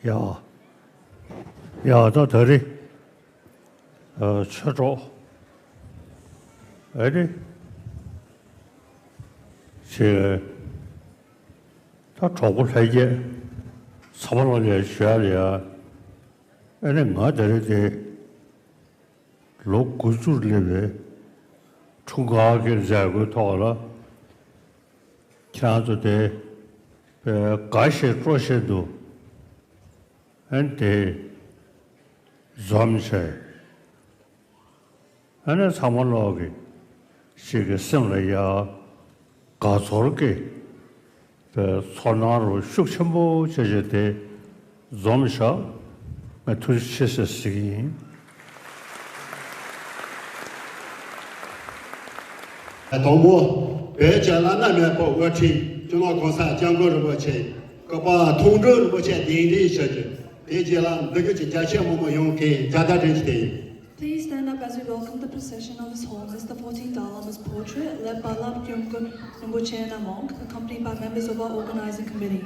야, 야, 너 더리, 쳐줘. 어디?他找不出来的，什么东西学的，我这里的老古树里面，从高给摘过头了，看着的，干些做些都，得做些，什么老的，是个生了呀，搞错了个。선화로 숙천부 제제대 좀샤 투시스시 동부 배전라那边报过去中国公司讲过了过去个把通州了过去定的设计别接了这个家项目用给加大这些 Please stand up as we welcome the procession of His Holiness the 14th Dalai Lama's portrait, led by Lap Gyumgun Rinpoche Namong, accompanied by members of our organizing committee.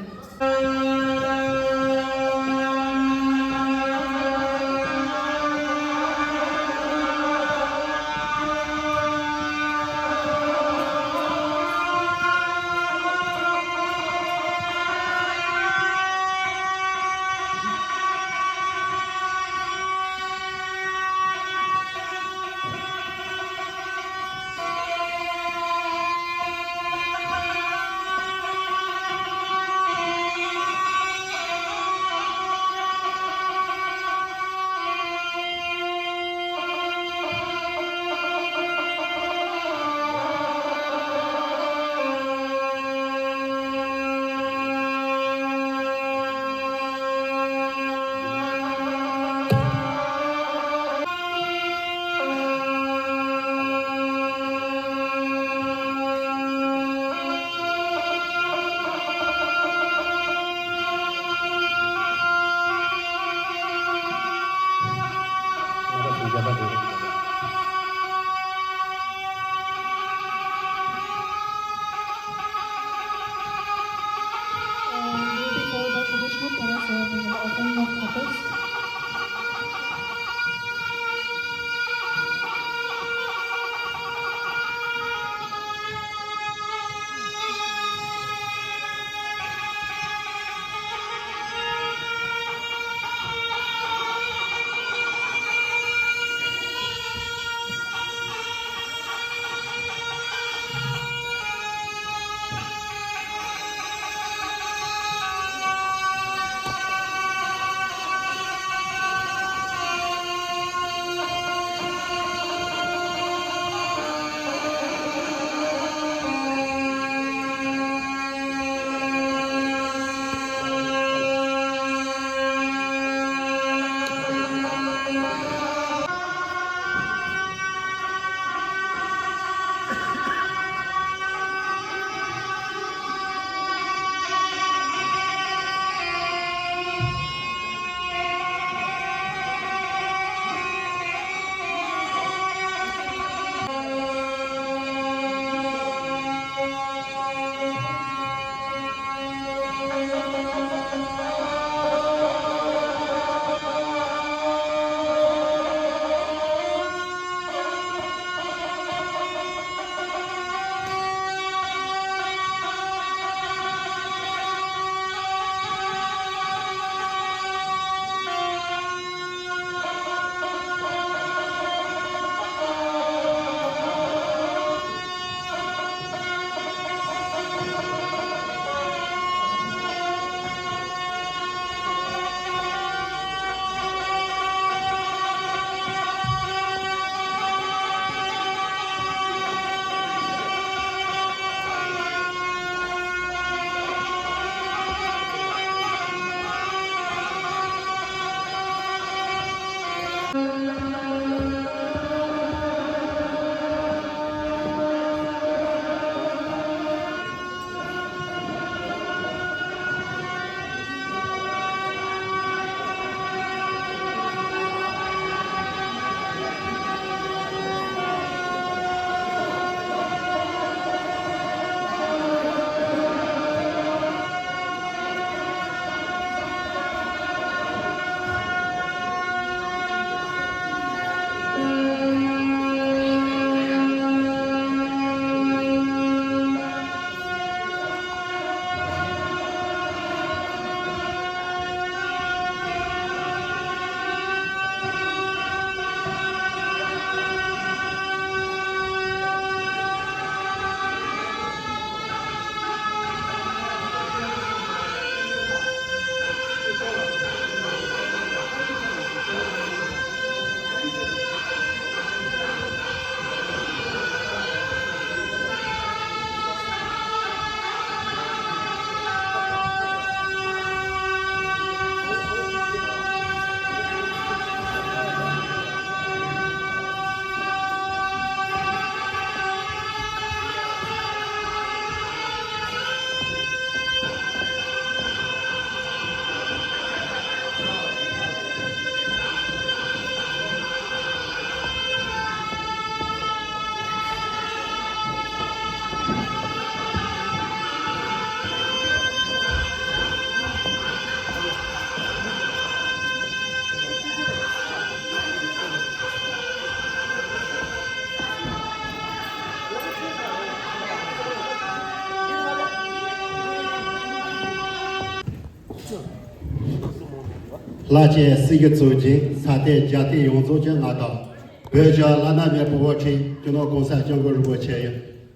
拉杰是一个走进沙滩家庭用足将阿道，别家拉那边不过去，就那公司讲过如果钱呀，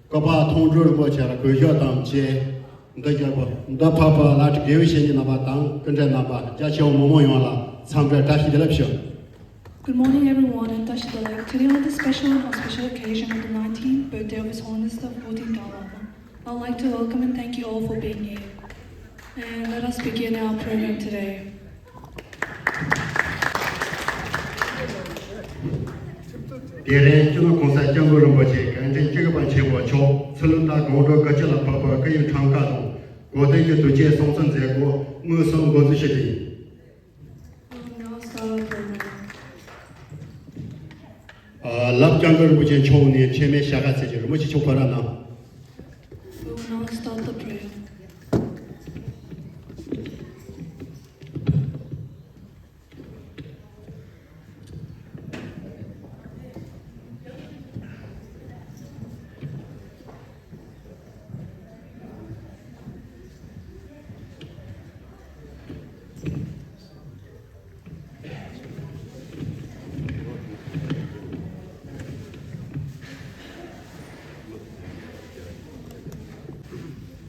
搞把通知如果钱了，国家当钱，你得讲不，你得怕怕拉这个有些你那把当跟着那把，家钱我们用了，参着扎西的了票。 Good morning, everyone, and Tashi Dalai. Today on this special and auspicious occasion of the 19th birthday of His Holiness the 14th Dalai Lama, I would like to welcome and thank you all for being here. And let us begin our program today. Dere juno konsa jango rumbo che kanje jiga ban che wo cho chulun da gong do ga jila pa pa ga yin chang ga dong go de ye du jie song zhen zhe go mo song go zi shi de We will now start our program. lab jango rumbo che cho ni che me sha ga se ji mo chi cho pa ra na We will now start the prayer.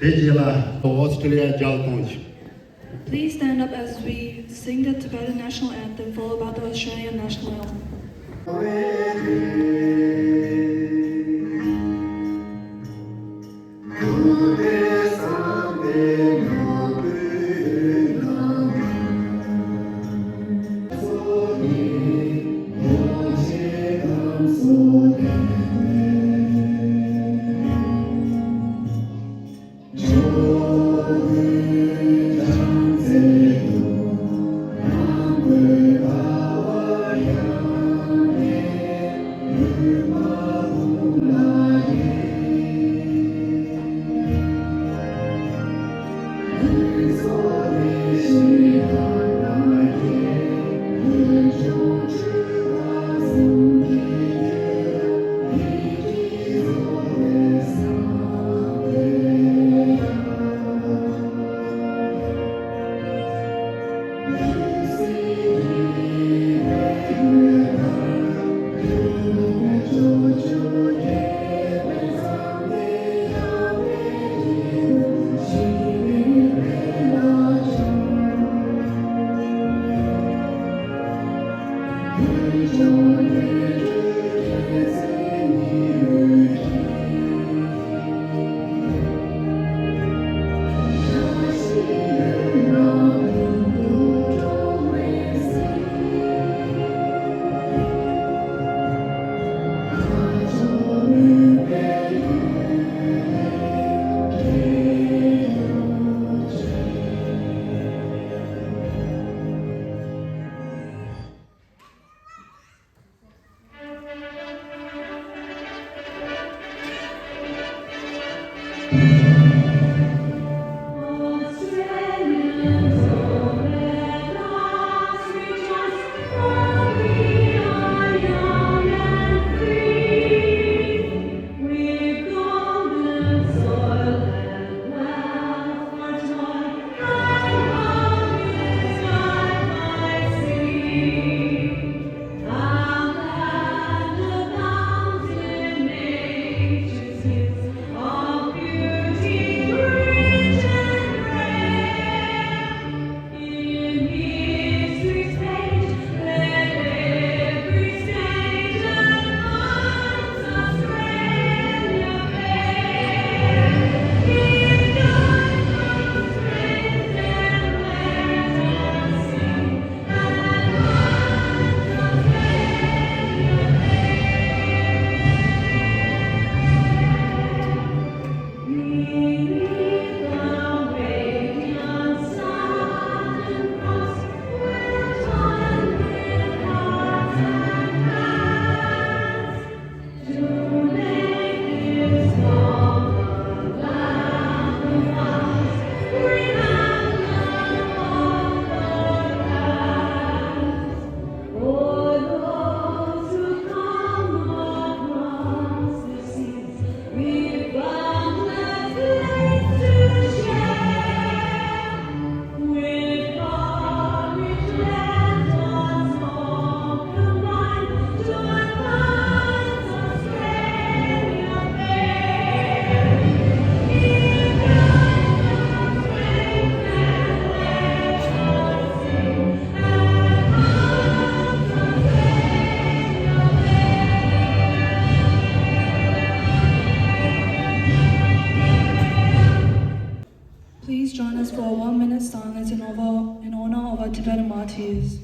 de ji la Australia jal tong ji Please stand up as we sing the Tibetan national anthem, followed by the Australian national anthem. Of in honor of our Tibetan martyrs.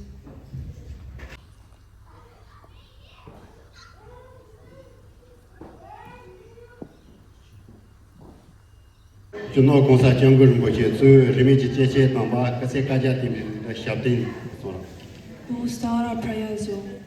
Chúng nó cũng sẽ chẳng gần một chiếc chú rimi chỉ chế tạm ba cái xe cá gia tìm được sắp đến rồi. We will start our prayer as well.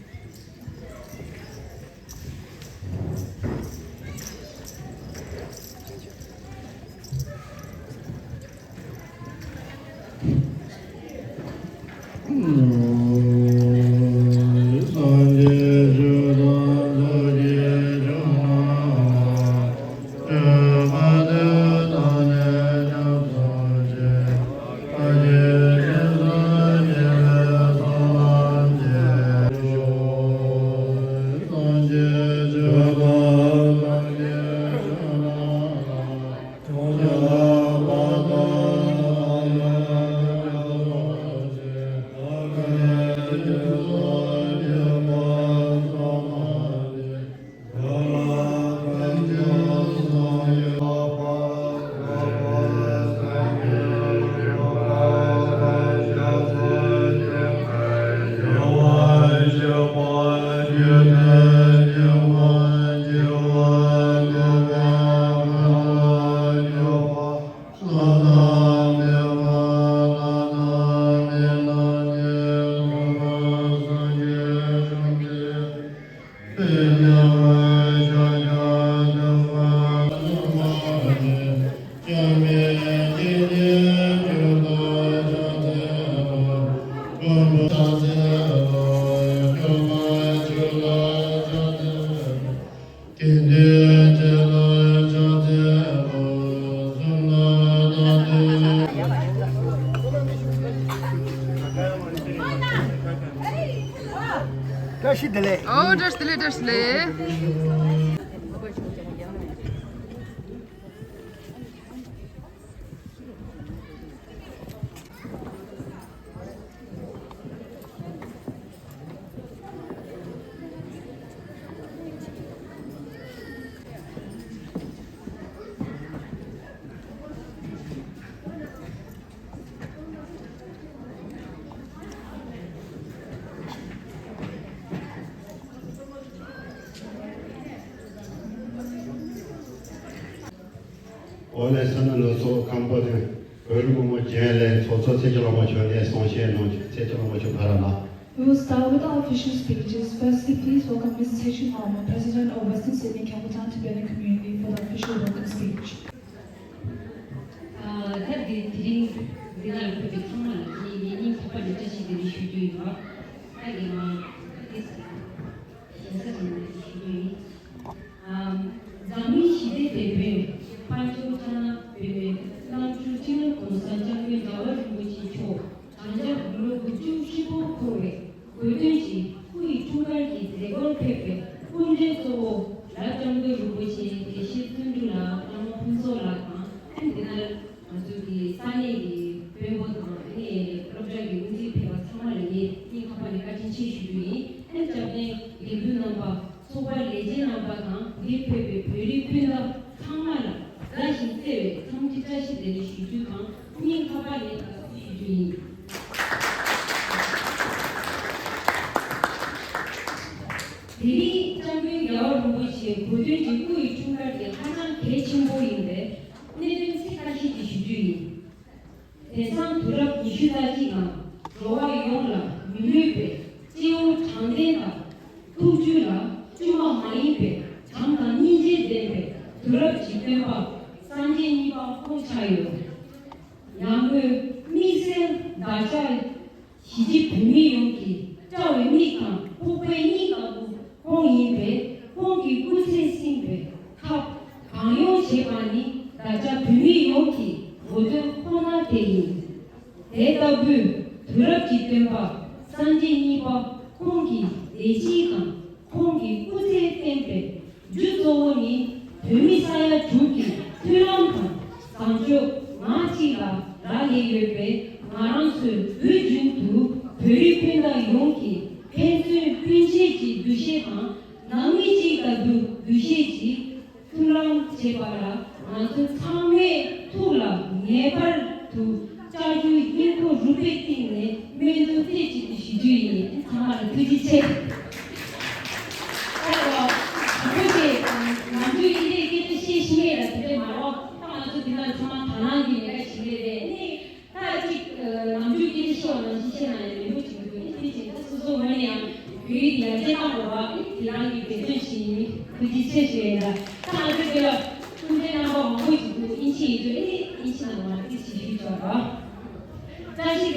Oh, there's delay. 오늘 선언을 소 강보는 그리고 뭐 제일 소소 세절로 뭐 전에 송시에는 세절로 뭐 바라나. We will start with our official speeches. Firstly, please welcome Mrs. Hechin Harmer, President of Western Sydney Campbelltown Tibetan Community, for the official welcome speech. 대상 두렵 이슈다지가 로와 용라 밀리베 지오 장대가 투주라 주마 마이베 장단 인제데베 두렵 지대바 산제니바 포차요 양의 미세 나자 시지 분미 용기 자외 니까 포페 니까도 홍이베 홍기 구세 신베 탑 강요 제반이 나자 분미 용기 모두 혼합되니 대답을 더럽기 때문에 산지니와 공기 4시간 공기 꾸세 땜빼 주소원이 데미사야 주기 트럼프 상주 마치가 라리에베 마랑스 의준두 베리펜다 용기 펜스 핀시지 두시간 남이지가두 두시지 트럼프 제바라 만수 3회 투라 네발 두 자주 인도 무백팅네 매도 때지 시주의 정말 그지체 그게 남주인에게 시심해라 그래 말어 하나도 그날 정말 단하게 내가 지내래 아직 남주인이 시원한 시시나요 이거 지금 이제 스스로 뭐냐 그게 제가로와 이랑이 배전시 그지체시에라 다들 근데 나뭐 먹고 있고 인치나와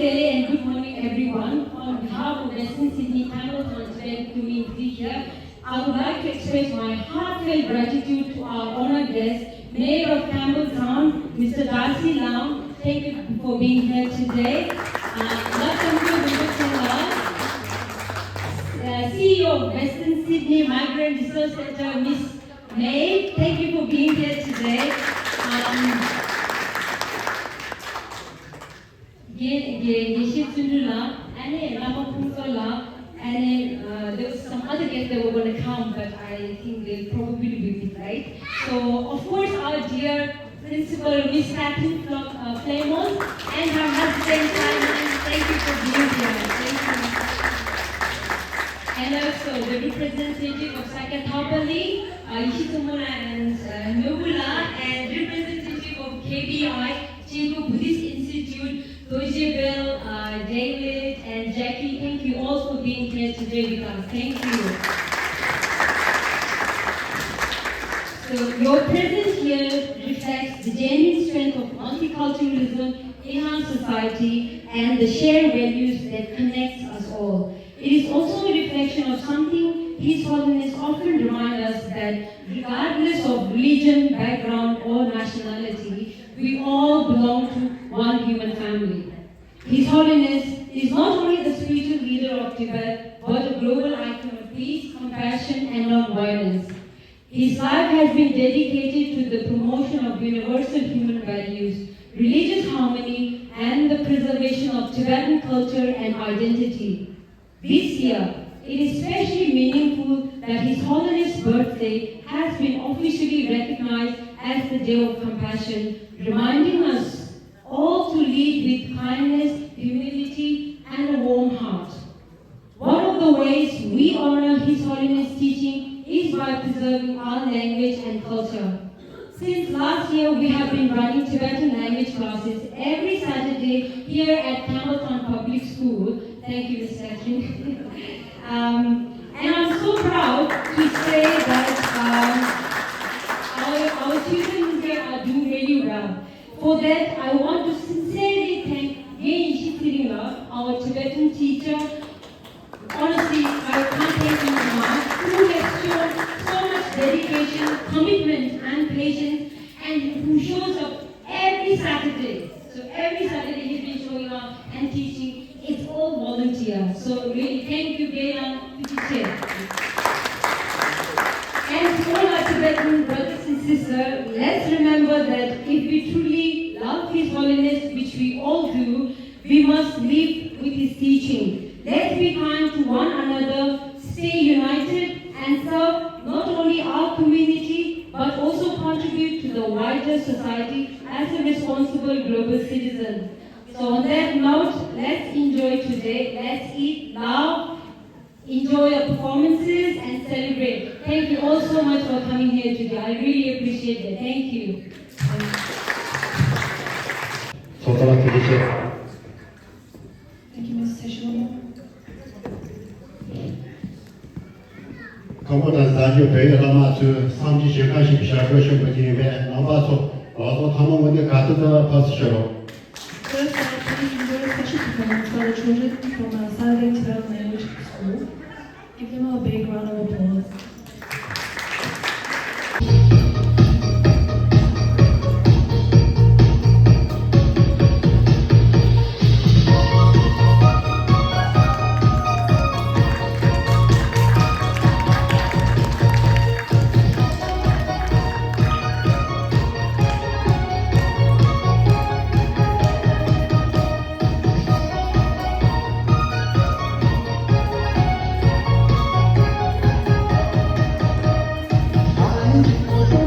and good morning everyone. On behalf of Western Sydney Tamil Consulate community here, I would like to express my heartfelt gratitude to our honored guest, Mayor of Campbelltown, Mr. Darcy Lam. Thank you for being here today. Welcome to Vivek CEO of Western Sydney Migrant Research Centre, Miss May. Thank you for being here today. And there was some other guests that were going to come, but I think they'll probably be busy, right? So, of course, our dear Principal Miss Catherine Flamon and her husband Simon, thank you for being here. Thank you. And also the representative of Sakatapalli, Ishitsumura and Nobula, and representative of KBI, Chibu Buddhist Institute, Dojebel, David, and Jackie. Thank you all for being here today with us. Thank you. So your presence here reflects the genuine strength of multiculturalism in our society and the shared values that connect us all. It is also a reflection of something His Holiness often reminds us that regardless of religion, background, or nationality, we all belong to one human family. His Holiness is not only the spiritual leader of Tibet, but a global icon of peace, compassion, and non-violence. His life has been dedicated to the promotion of universal human values, religious harmony, and the preservation of Tibetan culture and identity. This year, it is especially meaningful that His Holiness' birthday has been officially recognized as the Day of Compassion, reminding us all to lead with kindness, humility, and a warm heart. One of the ways we honor His Holiness' teaching is by preserving our language and culture. Since last year, we have been running Tibetan language classes every Saturday here at Campbelltown Public School. Thank you, Ms. Catherine. And I'm so proud to say that our children here are doing really well. For that, I want to sincerely thank Gei Ishitiringa, our Tibetan teacher. Honestly, I can't thank him enough, who has shown so much dedication, commitment, and patience, and who shows up every Saturday. So every Saturday he's been showing up and teaching. It's all volunteer. So really, thank you, Geylang, teacher. And to all our Tibetan brothers and sisters, let's remember that if we truly love His Holiness, which we all do, we must live with His teaching. Let's be kind to one another, stay united, and serve not only our community, but also contribute to the wider society as a responsible global citizen. So on that note, let's enjoy today. Let's eat, laugh, enjoy our performances, and celebrate. Thank you all so much for coming here today. I really appreciate it. Thank you. Thank you, Ms. Teshwara. Kamuda Zayu Bay Lama to Samji Shikashi Shakosha Putin, Navaso, also Tamamuni Kata Passion. First, please enjoy a special performance by the children from Saturday Tibetan Language School. Give them a big round of applause. I'm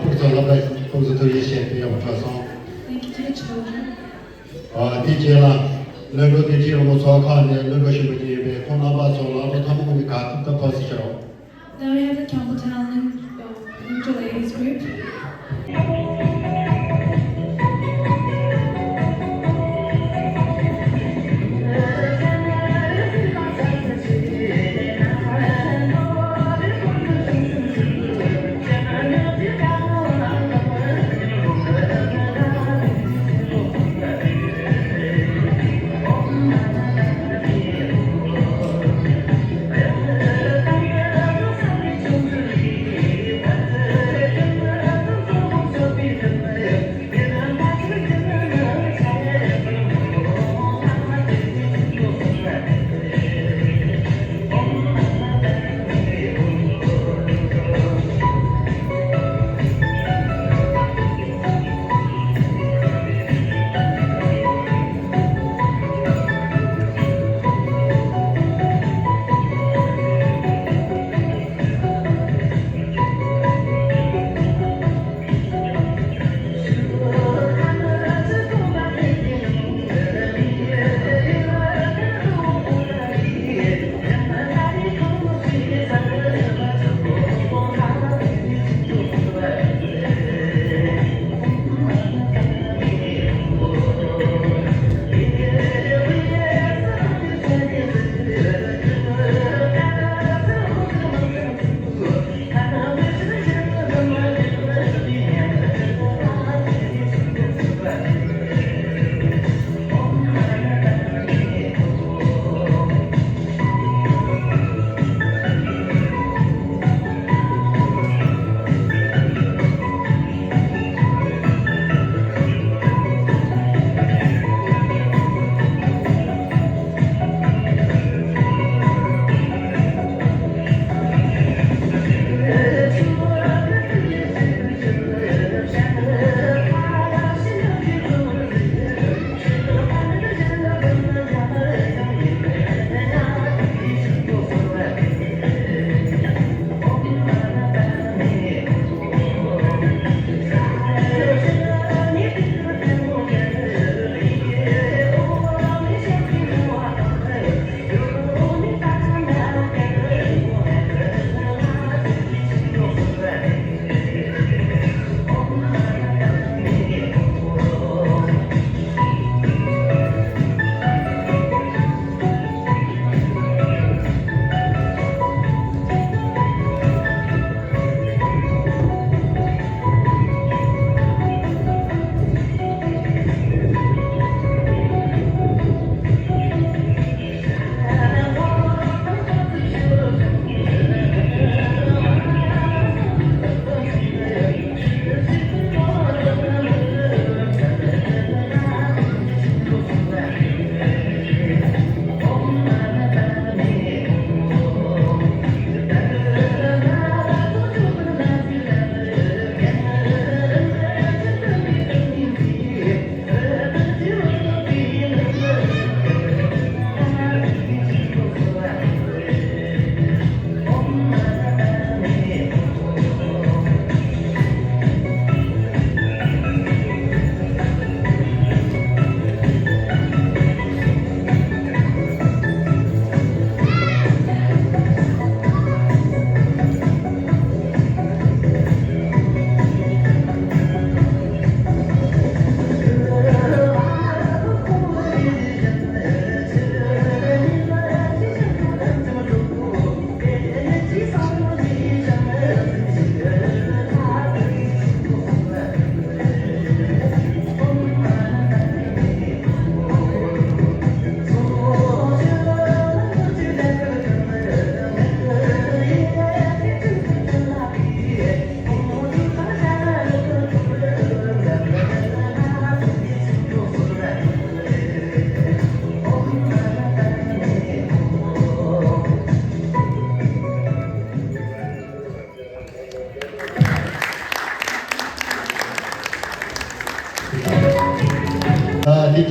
副总老板公司头一些不要发送。 Thank you to the children. 地接了，那个地接我们烧烤的，那个什么的呗，空老板做了，他们会干的不是少。 Then we have the Campbelltown Ninja Ladies group.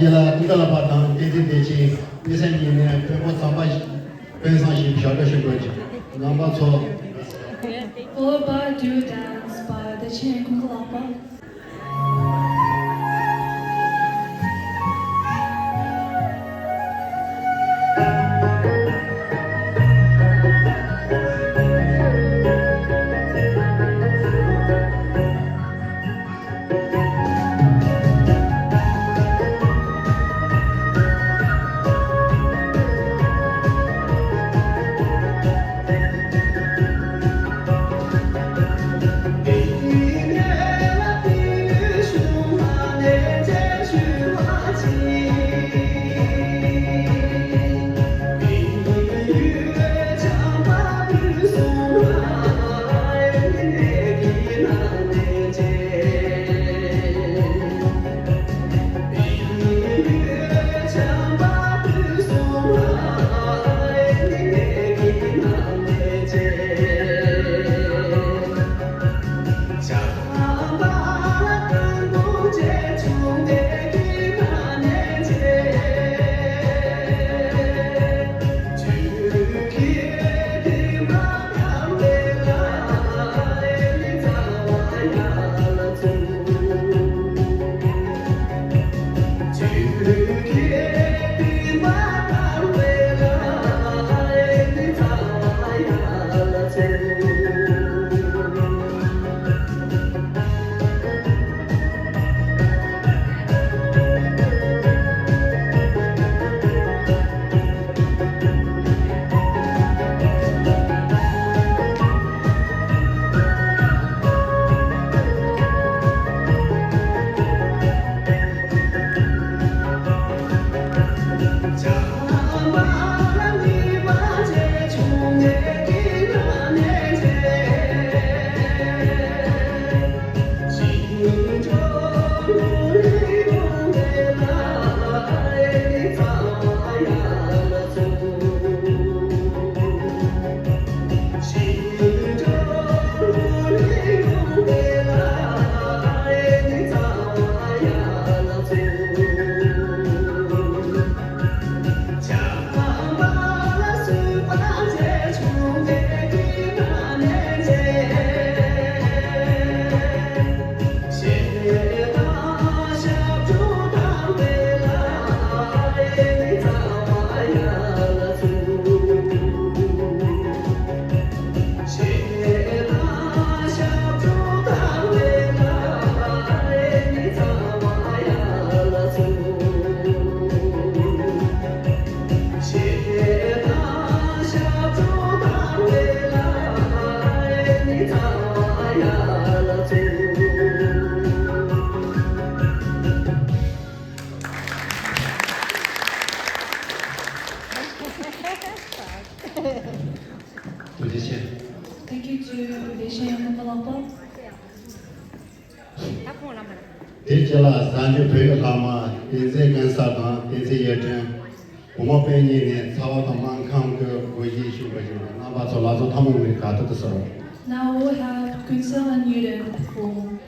là, tout à la bataille, les amis, peu importe ça, pensant chez Charles Chegoji. Non, pas trop. Followed by a duo dance by the Chiang Kungalapa. Thank you to the Chiang Kungalapa. Thế là sáng cho thuê ở mà đến sẽ gần sát đó đến sẽ giờ trên cũng bên như này sau đó mang khăm cái với gì chú bây giờ nó bắt đầu là cho tham người cả tất cả rồi. Now we'll have Kunsel and Yuden perform.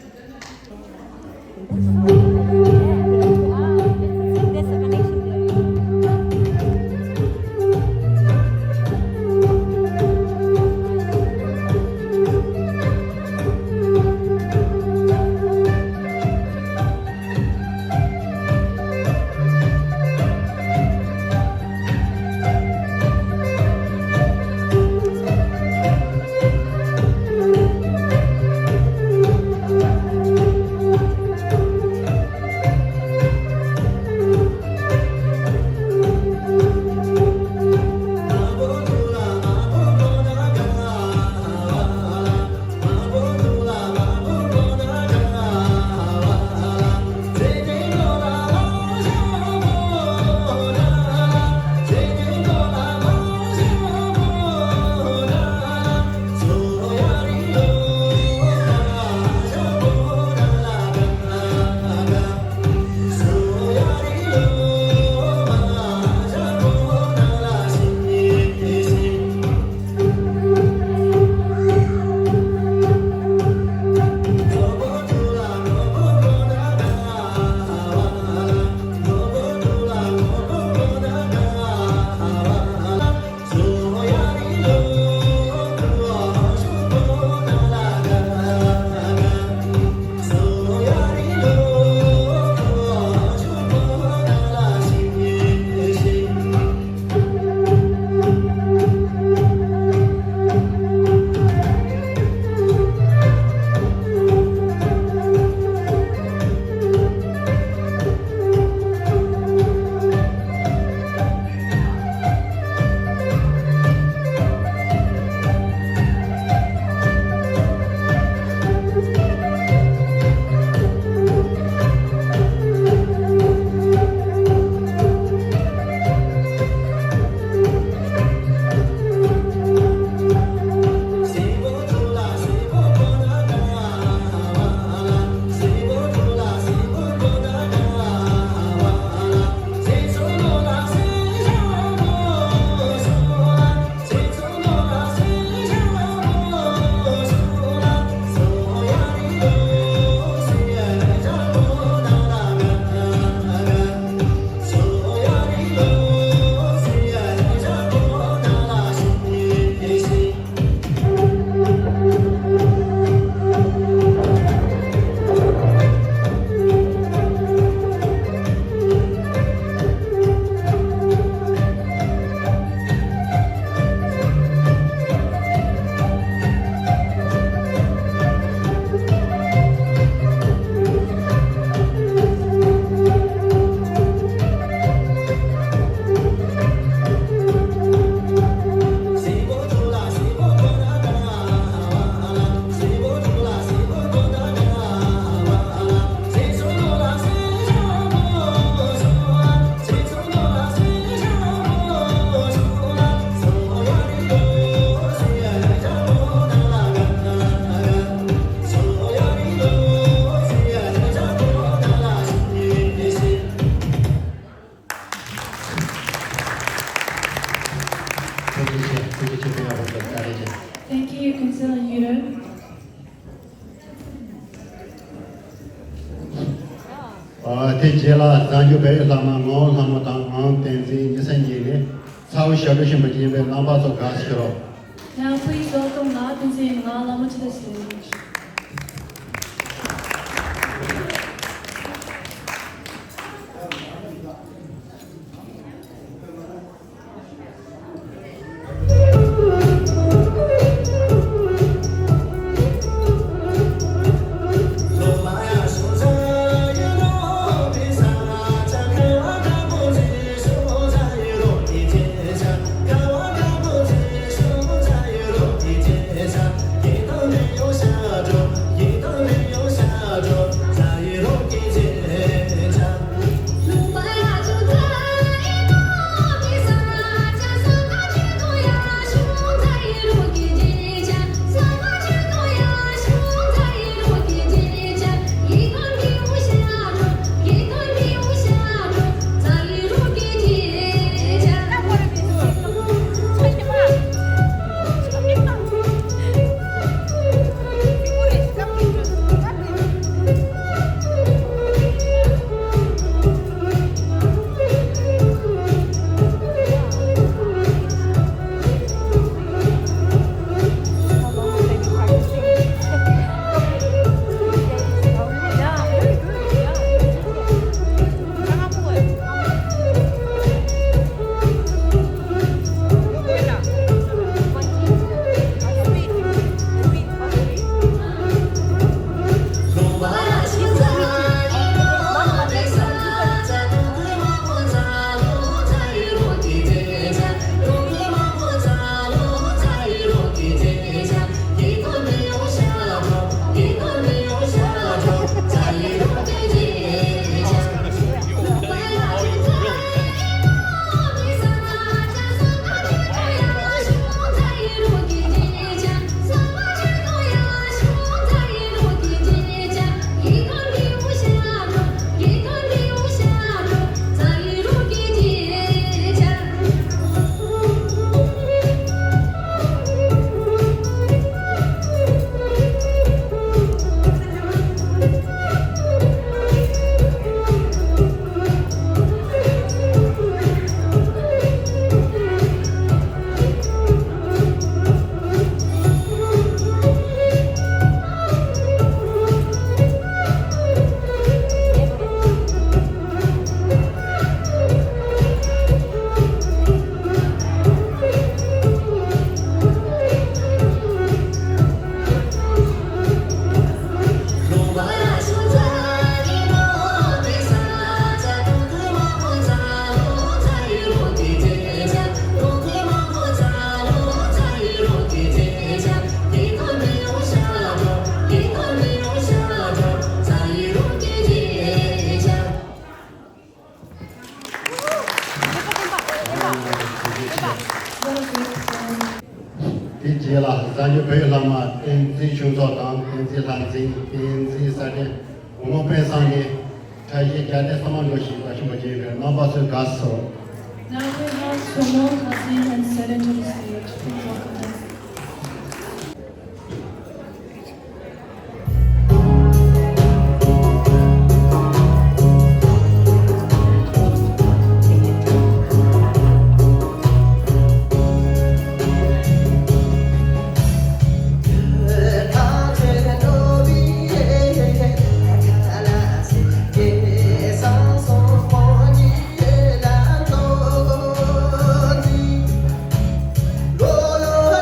Thank you, Councillor Yuro. Tejela Zanju Bay Lama Ngol Hamatang Ang Tenzi Nisanjini, Sao Shalushin Majimbe Lamba so Gasiro. Now please welcome La Tenzin La Lama to the stage. Tejela Zanju Bay Lama Tenzi Shunzotang Tenzi Lanzi Tenzi Sade Umope Sangi Tayi Jade Samangoshi Vashimajimbe Lamba so Gaso. Now we have Shomol Hassan and Seren to the stage. Please welcome them. Go,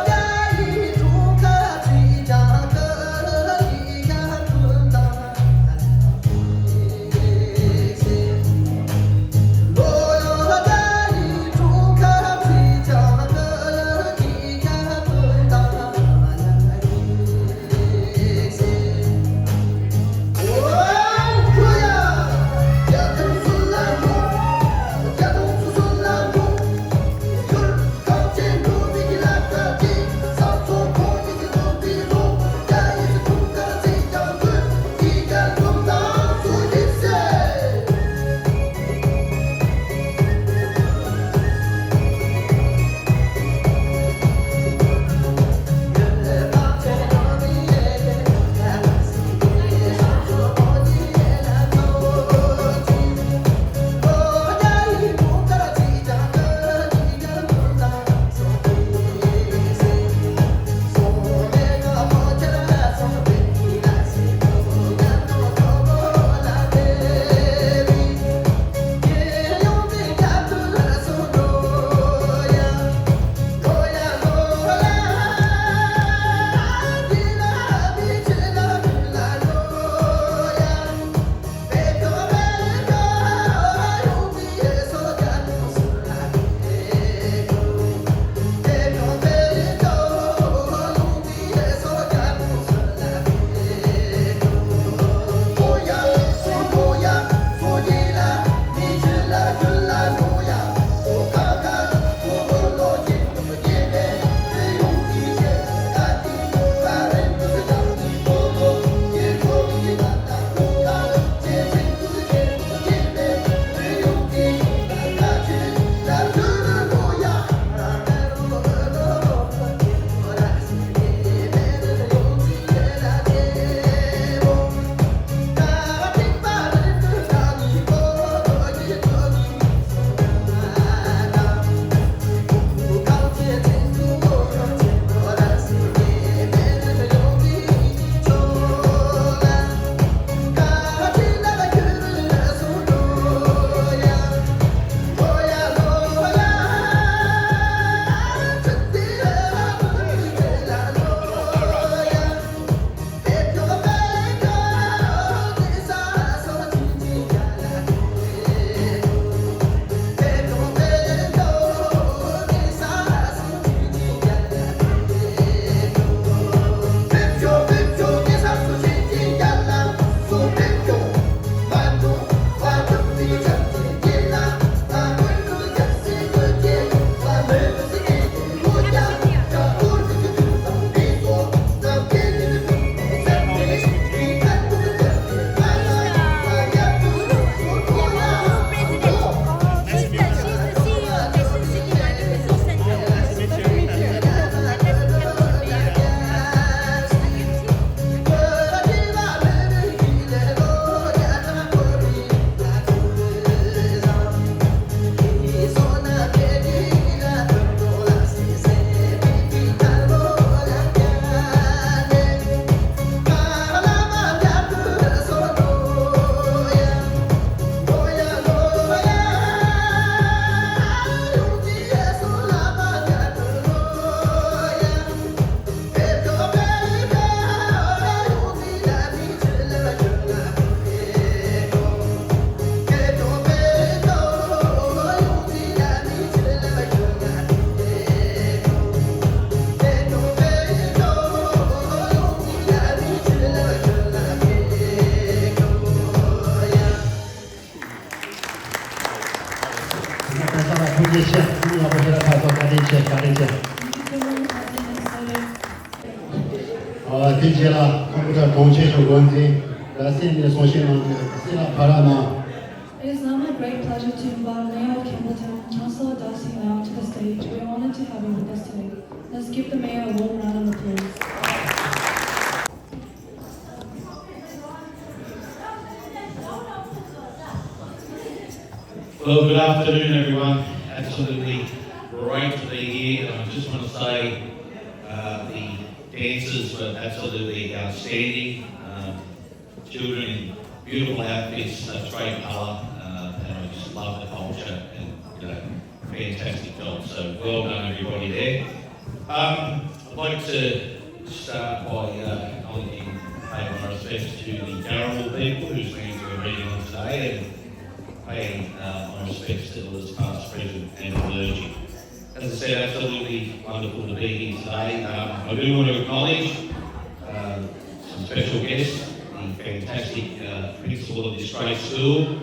谢，你要不是来拍照，赶紧去，赶紧去。 Thank you so much for attending this photo. 地接了，我们的中学生文字，现在送新郎，现在拍了吗？ It is now my great pleasure to invite Mayor of Campbelltown, Councillor Darcy Lau, to the stage. We are honoured to have you with us today. Let's give the Mayor a warm round of applause. Well, good afternoon, everyone. Absolutely great to be here. I just want to say the dancers were absolutely outstanding. Children in beautiful outfits, great colour, and I just love the culture and fantastic job. So well done, everybody there. I'd like to start by acknowledging, paying my respects to the Darrawal people whose names we're reading on today, and paying my respects to those past, present and emerging. As I said, absolutely wonderful to be here today. I do want to acknowledge some special guests, the fantastic principal of this great school,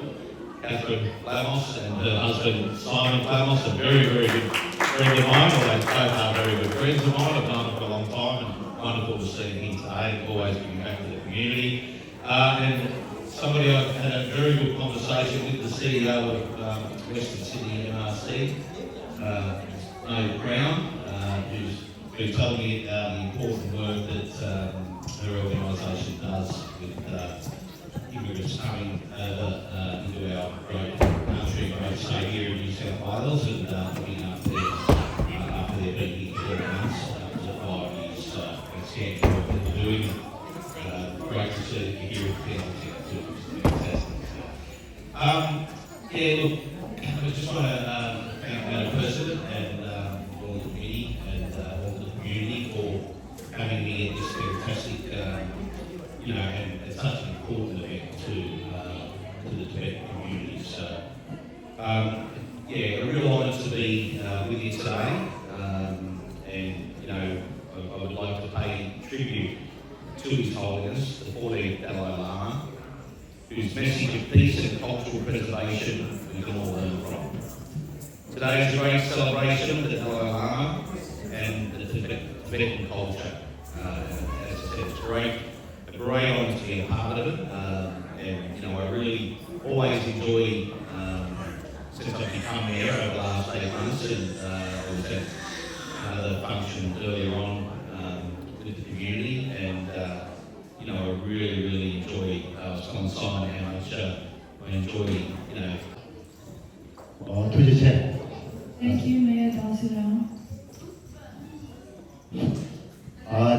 Catherine Flamos, and her husband Simon Flamos, a very, very good friend of mine. Well, they both are very good friends of mine. I've known them for a long time, and wonderful to see them here today, always giving back to the community. And somebody I've had a very good conversation with, the CEO of Western Sydney MRC, Ray Brown, who's been telling me about the important work that her organisation does with immigrants coming over into our great country, great state here in New South Wales, and looking after their being here 12 months, to 5 years, outstanding work that they're doing. Great to see you here at fantastic. Yeah, look, I just want to thank Madam President and all the committee and all the community for having me at this fantastic, and such an important event to the Tibetan community. So, a real honour to be with you today, and I would like to pay tribute to His Holiness, the 14th Dalai Lama, whose message of peace and cultural preservation we can all learn from. Today is a great celebration of the Dalai Lama and the Tibetan culture. As I said, it's a great honour to be a part of it, and I really always enjoy, since I've become mayor over the last 8 months, and I was at another function earlier on with the community, and I really enjoy Scotland Simon, how much I enjoy, tudo de certo. Thank you, Mayor Darcy Lau.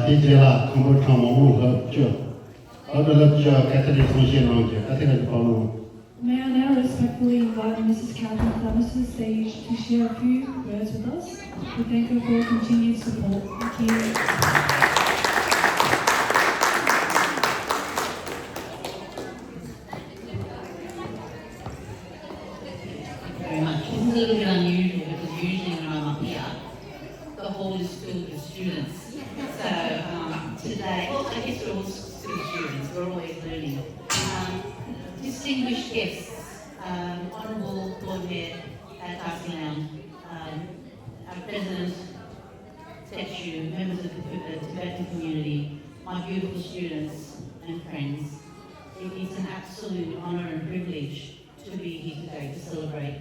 地接了，通过长毛路和这，这了这开始的送新郎去，开始的跑路。 May I now respectfully invite Mrs. Catherine Flamos to the stage to share a few words with us. We thank her for her continued support. Thank you. Very much. It's a little bit unusual because usually when I'm up here, the hall is filled with students. So today, well, I guess we're all still students. We're always learning. Distinguished guests, Honourable Lord Mayor Darcy Lau, our President, Tetsu, members of the Tibetan community, my beautiful students and friends. It is an absolute honour and privilege to be here today to celebrate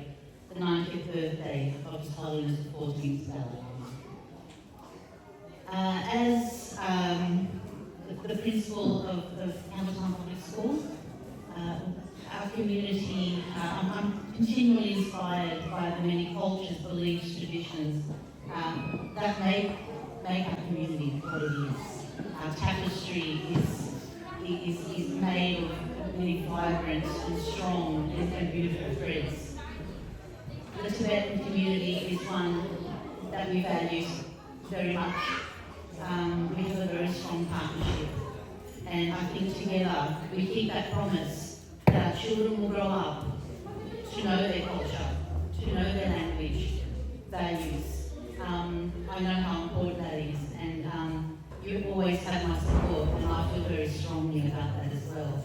the 90th birthday of His Holiness the 14th Dalai Lama. As the principal of Campbelltown Public School, our community, I'm continually inspired by the many cultures, beliefs, traditions that make our community what it is. Our tapestry is made of really vibrant and strong and beautiful threads. The Tibetan community is one that we value very much. We have a very strong partnership, and I think together we keep that promise that our children will grow up to know their culture, to know their language, values. I know how important that is, and you always have my support, and I feel very strongly about that as well.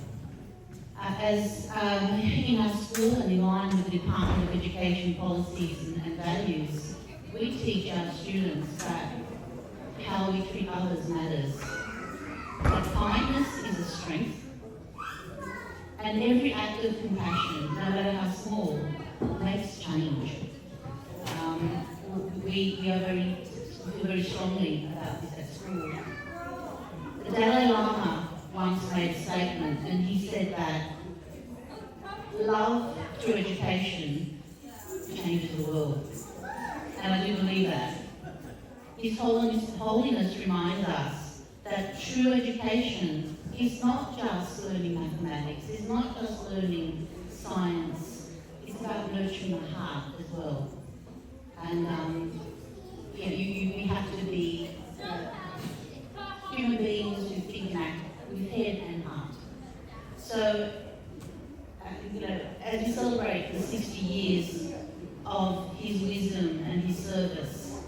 As in our school and in line with the Department of Education policies and values, we teach our students that how we treat others matters. That kindness is a strength, and every act of compassion, no matter how small, makes change. We are feel very strongly about this at school. The Dalai Lama once made a statement, and he said that love through education changes the world. And I do believe that. His Holiness reminds us that true education is not just learning mathematics, it's not just learning science, it's about nurturing the heart as well. And we have to be human beings who think and act with head and heart. So, as we celebrate the 60 years of his wisdom and his service,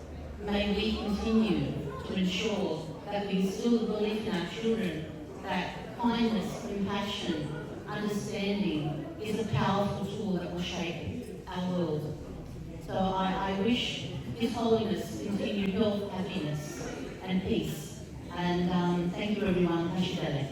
may we continue to ensure that we instill the belief in our children that kindness, compassion, understanding is a powerful tool that will shape our world. So I wish His Holiness continued health, happiness, and peace. And thank you everyone. Tashidele.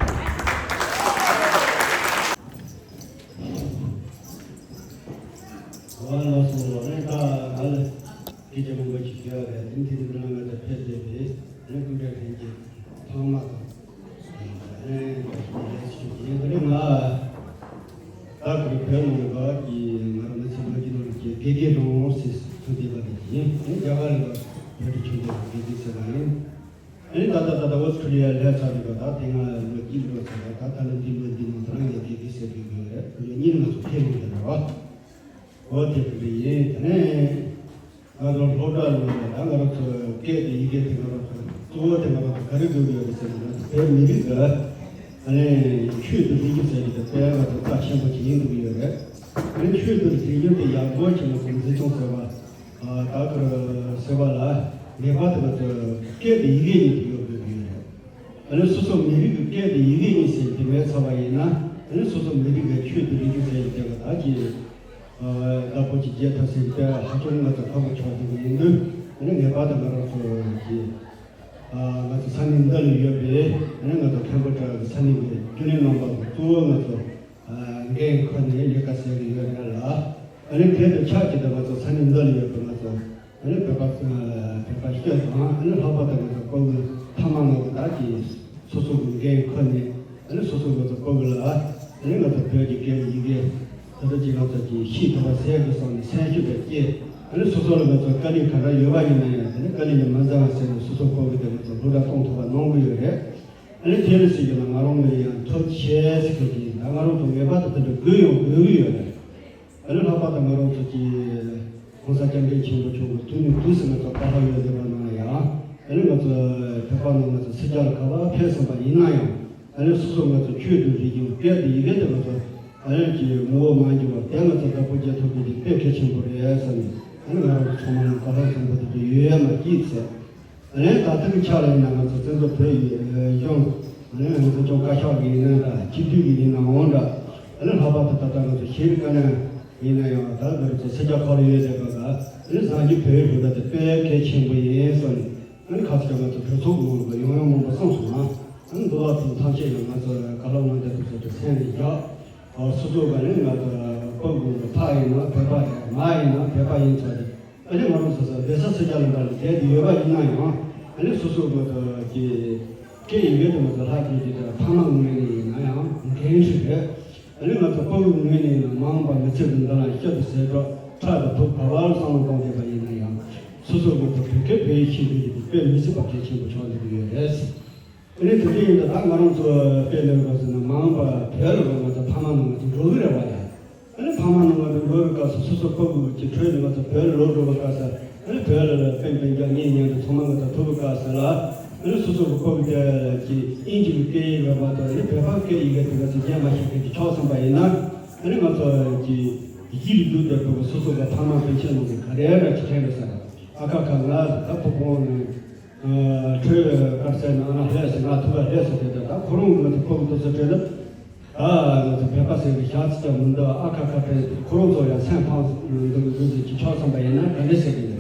저 백화세의 샤츠자 문도 아카카페 코로조야 상황 그 기초상 바이나 간데세기네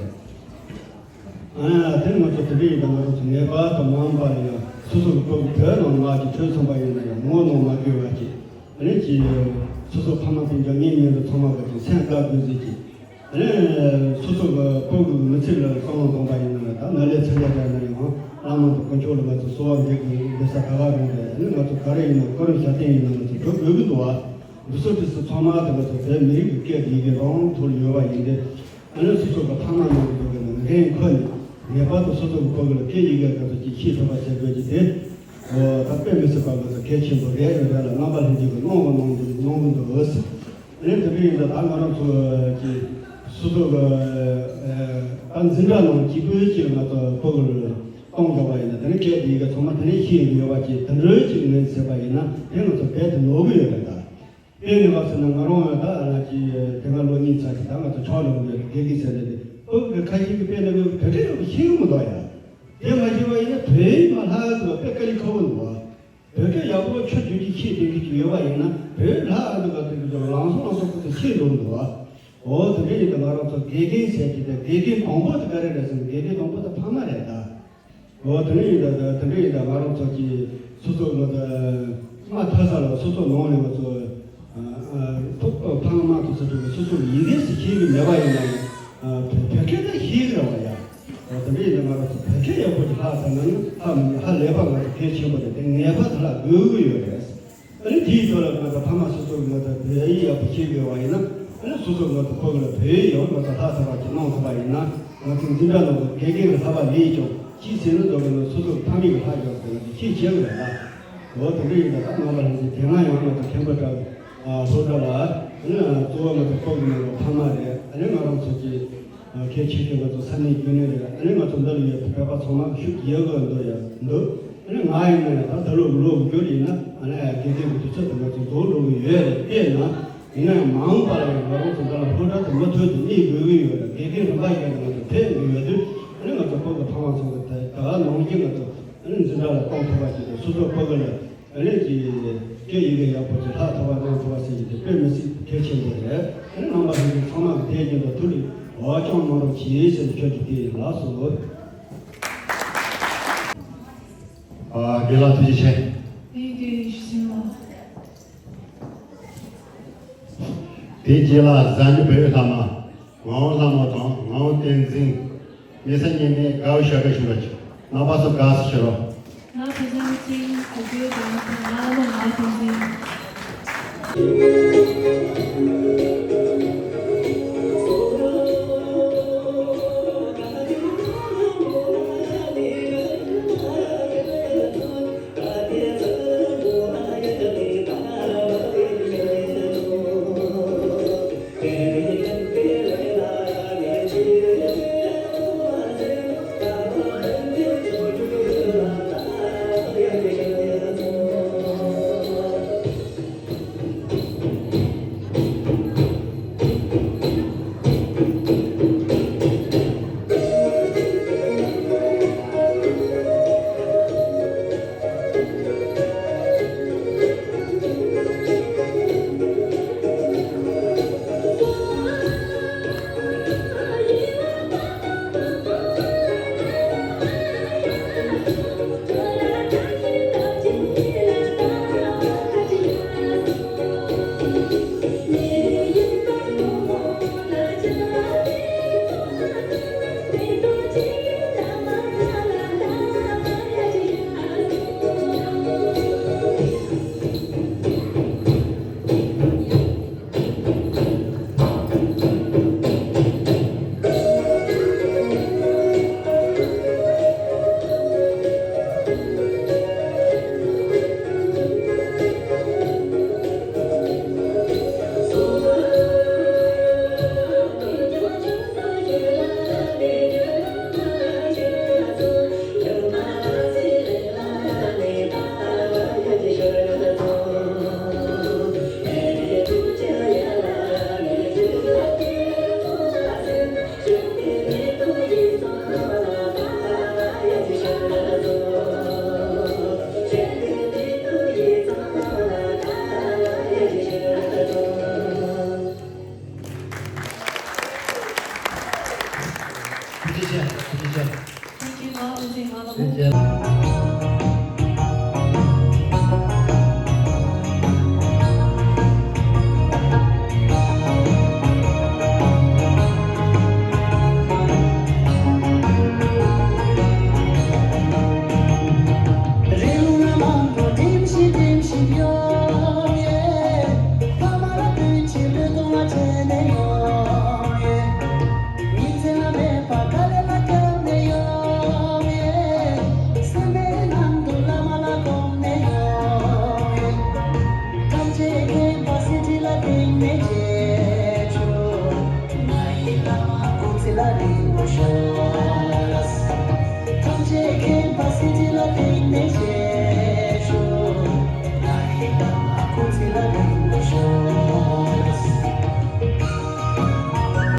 되는 것도 들리다 말고 내가 또 마음바이나 수술 그 더는 마지 최선 바이나 뭐는 마기와지 아니지 수술 판만 빈정이면서 통화가지 생각하듯이 수술 그 보고 며칠을 성공 바이나 나를 찾아가는 거 아무도 컨트롤을 가서 소화되고 그래서 가가는데 그것도 가래 있는 그런 샷이 있는 것도 여기도 와 무슨 뜻을 참아도 그래서 매일 그게 이게 너무 돌려와 있는데 어느 수술가 판만으로 그러는 게 내가도 수술 거기를 계기가 가서 지키서가 제거지 답변에서 가서 개침을 해야 나발 해지고 농원도 없어 그래서 그래서 당연한 수술가 안진라는 기부지를 가서 거기를 공부가 있는데 이게 정말 되게 힘이어가지고 들어지는 세바이나 이런 것도 배도 녹여야 된다. 배에 가서는 가로마다 아나지 대갈로니 자기 당가서 저는 얘기했는데 그 가지고 배는 배를 힘을 둬야. 내가 지금 이제 배만 하고 배까지 거는 거. 배가 야구 쳐주지 힘이 되어가 있나? 배를 하는 것 같은 거 랑송랑송부터 힘을 둬. 들으니까 말아서 개개 세기들 개개 공부도 가르쳐서 개개 공부도 파마했다. 들리다 바로 저기 수도보다 마타사로 수도 농원에 가서 방마도 저기 수도 이래서 기획이 내가 있는 백회다 기획이라고 해야 들리다 바로 백회 옆으로 하서는 한 레바가 개치어버려 내바들라 그거요 그래서 아니 뒤돌아 가서 방마 수도보다 배이 옆에 기획이 와 있나 아니 수도보다 거기를 배이 옆에서 하서가지고 농사가 있나 같은 진짜로 개개를 하바 내죠 기세는 저거는 수도 탐익을 하죠. 기 지역을 해라. 들리다 나가는 대만에 와서 캠프가 소다라 또는 거기는 파마래 아니면 저기 개치는 것도 산이 균열이라 아니면 좀 더 배가 정말 기억은도야. 아니 나이는 다 들어오고 그리나 아니 개개부터 저도 좀 도로 예나 그냥 마음 바라는 거로 좀 보다도 못해도 이 그거요. 개개를 많이 가는 것도 대의들 그런 것도 보고 방황성 다 농기는 것도 그런 지나라 공토가지고 수도 거기를 알레지 계획에 앞으로 다 도와서 이제 빼면서 개체들에 그런 한마디 정말 대전도 둘이 어정으로 지혜에서 줘주기 나서 빌라 투지체 Thank you, Shima. 대지라 잔주 배우다마 마오사모도 마오텐징 예산님의 가우샤가 주었죠. 나봐서 가스 주로. Now presenting a good Malala Martin. 谢谢，谢谢。 Thank you, Ma Uzing Alamu. 谢谢。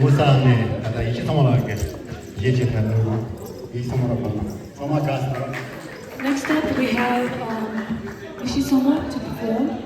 우사네 아다 이치 성화하게 예제 대로 이 성화로 봐. 성화 가스. Next up, we have Ishisomo to perform.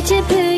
Thank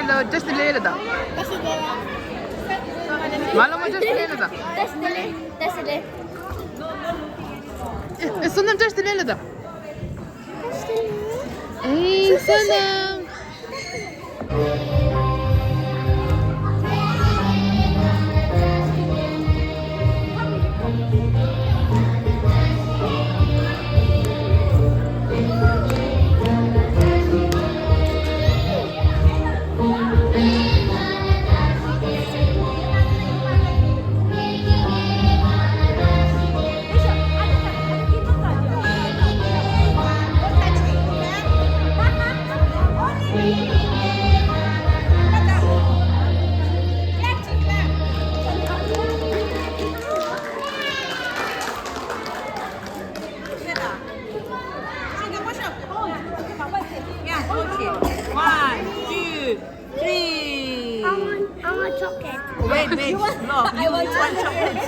Hello, just the little da. Malama just the little da. Sunam just the little da. Hey, Sunam. Wait, no, I want chocolate.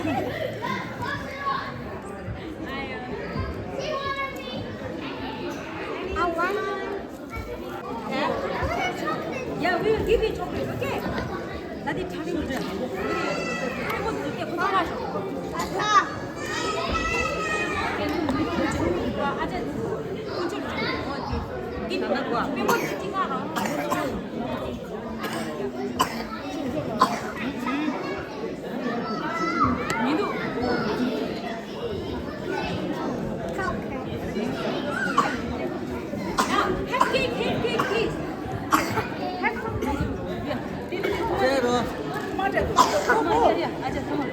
Yeah, we will give you chocolate, okay? 나도 잘해 보자. 우리 이렇게 고생하셔. 아재 kunci gini memang sekarang minum now have cake please have some Zero. aja sama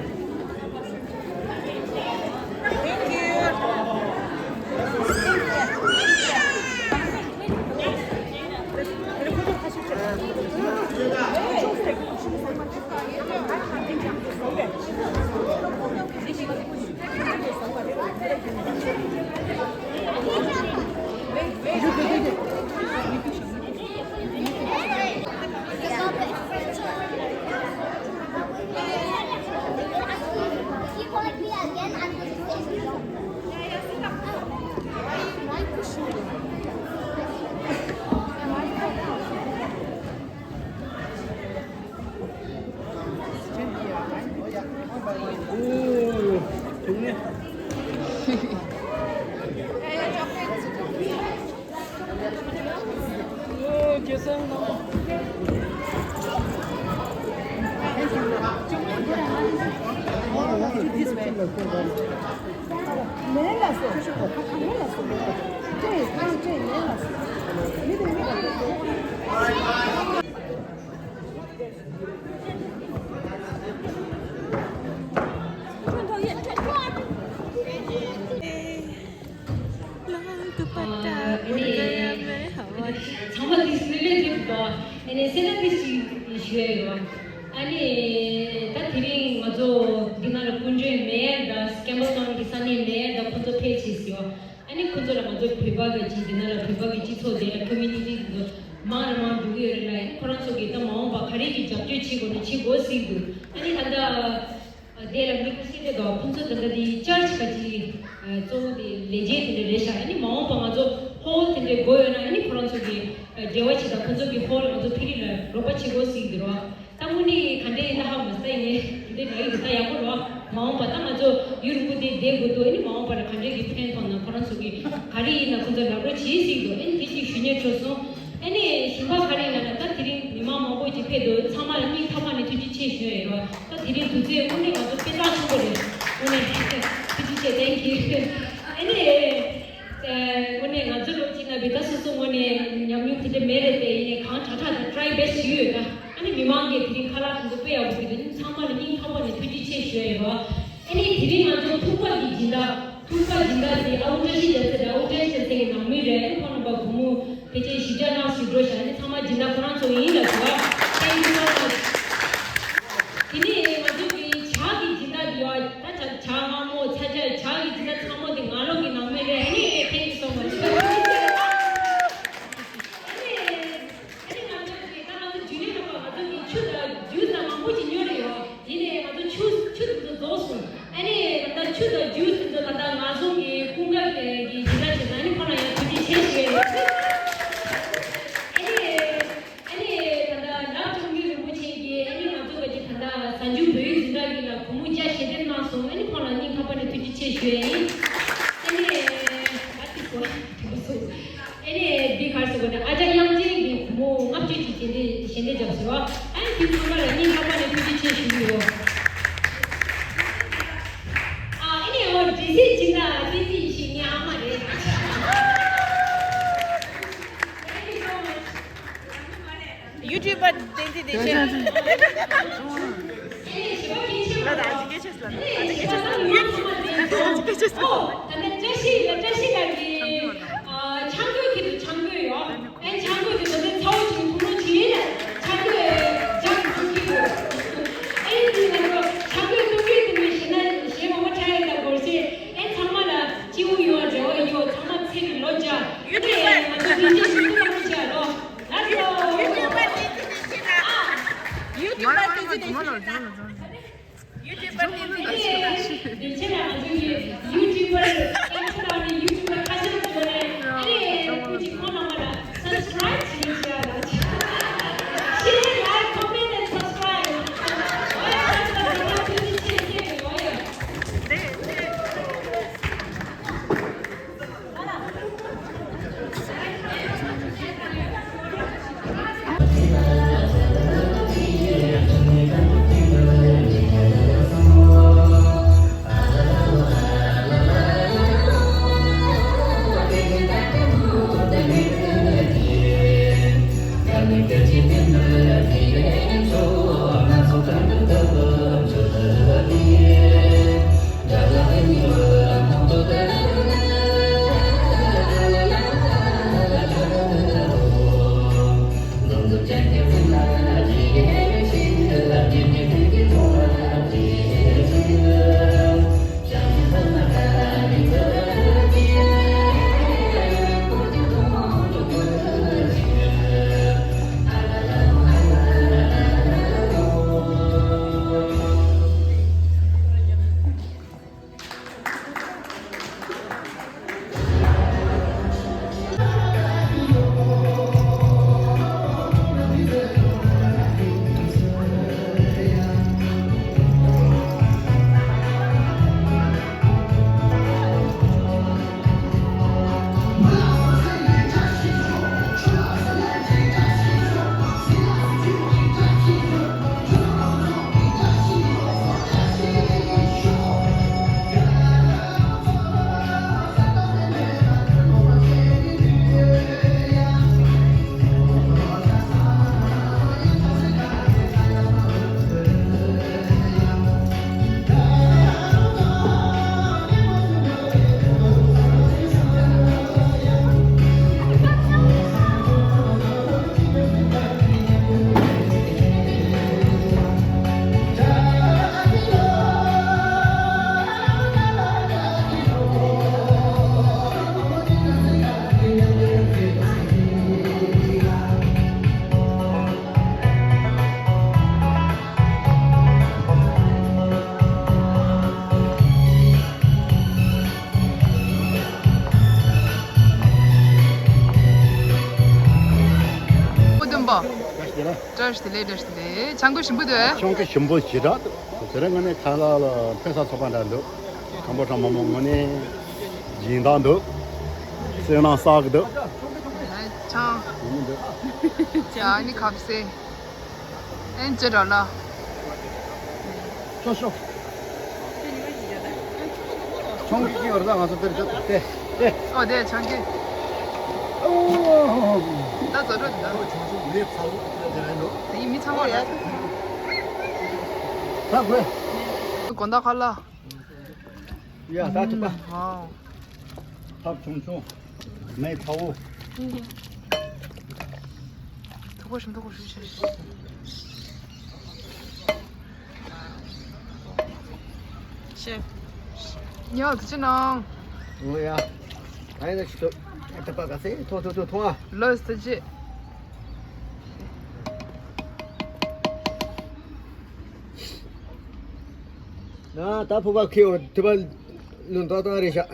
Thank you. 정말 this relative and celebrity issue예요. 아니 다 드링 맞아 디나라 군주의 매다 스캐머톤 기사님 매다 콘도 페이지스요. 아니 콘도라 맞아 비바가지 디나라 비바가지 소데 커뮤니티도 마르마 두게라 그런 속에 또 마음바 가리기 잡지 치고는 치고 쓰이고 아니 단다 데라 미크시데도 콘도 단다디 처치까지 좀디 레제드를 레샤 아니 마음바 맞아 홀 텐데 고요나 아니 그런 속에 제와치다 콘도기 홀 맞아 피리라 로바치고 쓰이더라 딱 우리 간데 다 하면 쓰이네. 이제 내가 다 약으로 마음 받아 맞아. 유럽에 대고도 이 마음 받아 간데기 팬톤은 그런 속이 가리나 군자라고 지시도 엔티시 슈네 줘서 아니 신바 가리나 다 드린 미마 먹고 집에도 사만이 타만이 주지 치셔요. 또 드린 두제 오늘 가서 빼다는 거래. 오늘 주지 땡큐. 아니 오늘 가서로 지나 비다스도 오늘 냠육한테 매래때 이제 강 차차 트라이 베스트 유가 아니 미망게 드린 칼라도 빼야 보거든. 사만이 타만이 주지 치셔요. 아니 드린 가서 투파기 진다. 투파진다지 아우저시 됐다. 아우저시 생에 남미래 그거는 뭐 부모 이제 시작나 시도하는 참아 진다 그런 소리가 좋아. 이니 맞지 자기 진다디와 다 자마모 찾아 자기 진다 참아도 나로기 남매래. 아니 thank you so much. 아니 남자들이 나는 주니가 맞지 추다 주다 마모지 녀래요. 이네 맞지 추도 도서. 아니 나 추다 주스도 나 나중에 공격에 진다지 아니 하나야 주지 제시해. Sanju Bey Zindagila Kumuja Shedden Maso, any Polani company to Cheshway, any big house of Aja Yangji, more much in the Shendage of Swa, and people any company to Cheshway. Anyhow, this is Jina, this is Shinyama. Thank you so much. YouTuber dedication. 아직 계셨어. 근데 자식이 창교요. 아니 창교도 저는 서울 지금 부모 뒤에 창교에 장 지키고. 애들은 창교 동기들이 신나 시험을 잘한다 볼지. 애 정말아 지우요 저요 정말 책을 넣자. 이게 맞아 이제 유튜브 하자로. 나도 유튜버 dedication. 지라 저 스틸레 저 스틸레 장고 신부들 총게 신부 지라 그런 거네 타라라 회사 소반다도 캄보디아 모모네 진단도 세나 사그도 참 자, 이니 갑세 엔젤라 쇼쇼 총기 얼마 가서 들죠 네 네 장기 나 저런다 이미 참아야 다 그래 건다 갈라 야 다트 봐 와우 밥 총총 매 타오 더고심 셰프. 야 그치나 뭐야 아이는 또 это покажи то 러스트지 나 다포가 키워 드발 눈다다리샤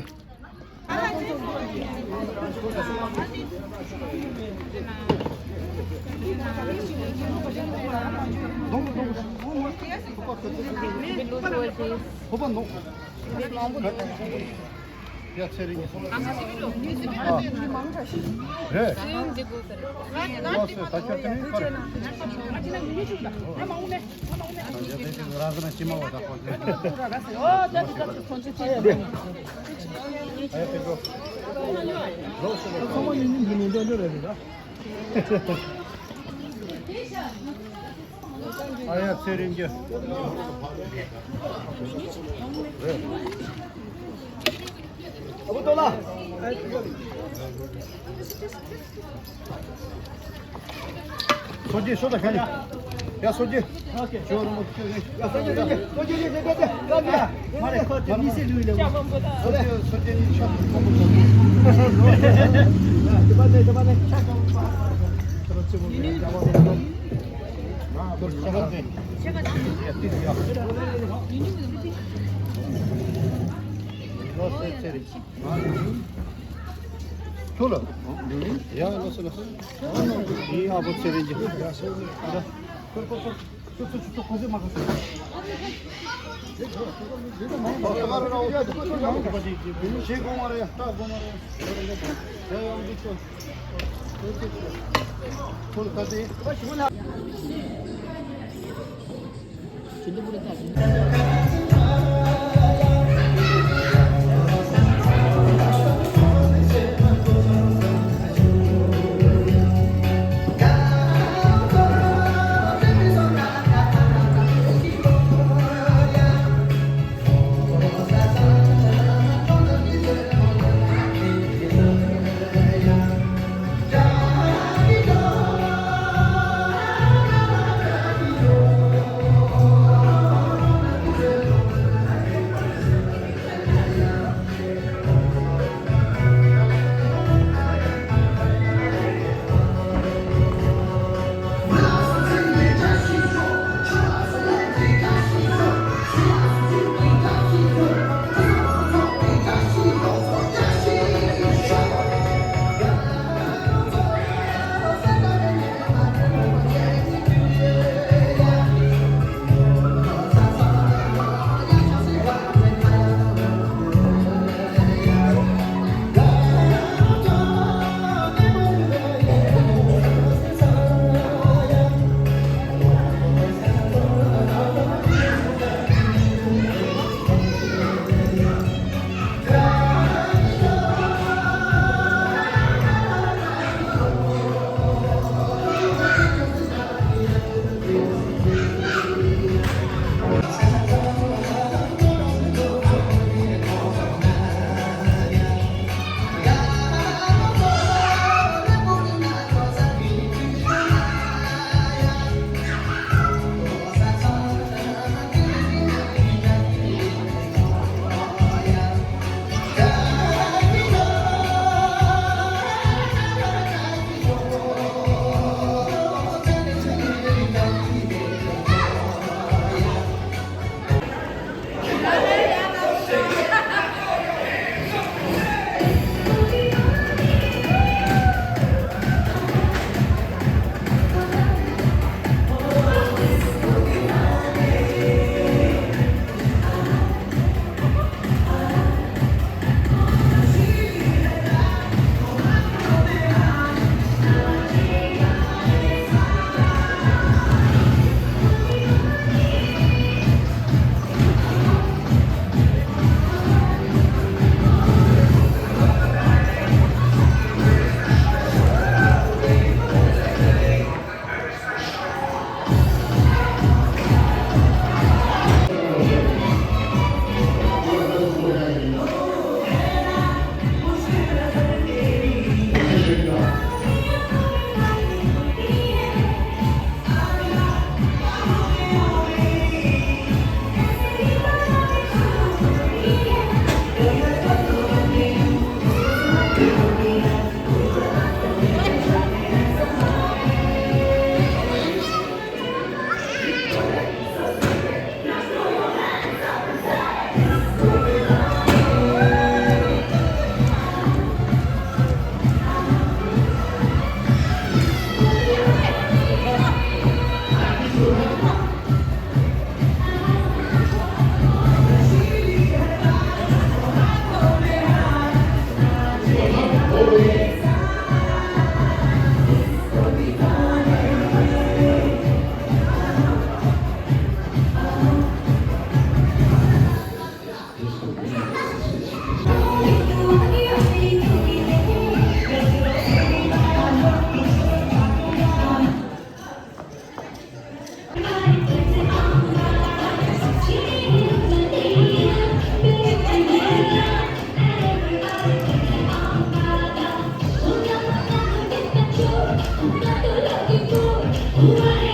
아야 세린게 아부돌라 소지 소다 가니 야 소지 저런 거 야 소지 가게 말해 커트 미세 누이려 소지 샷 저번에 그렇지 뭐 Tola. Ya nasıl? İyi abi serinci. Ya serinci. Tut kozu makası. Şey komaraya, ta komaraya. Ya onu Full kadi. Who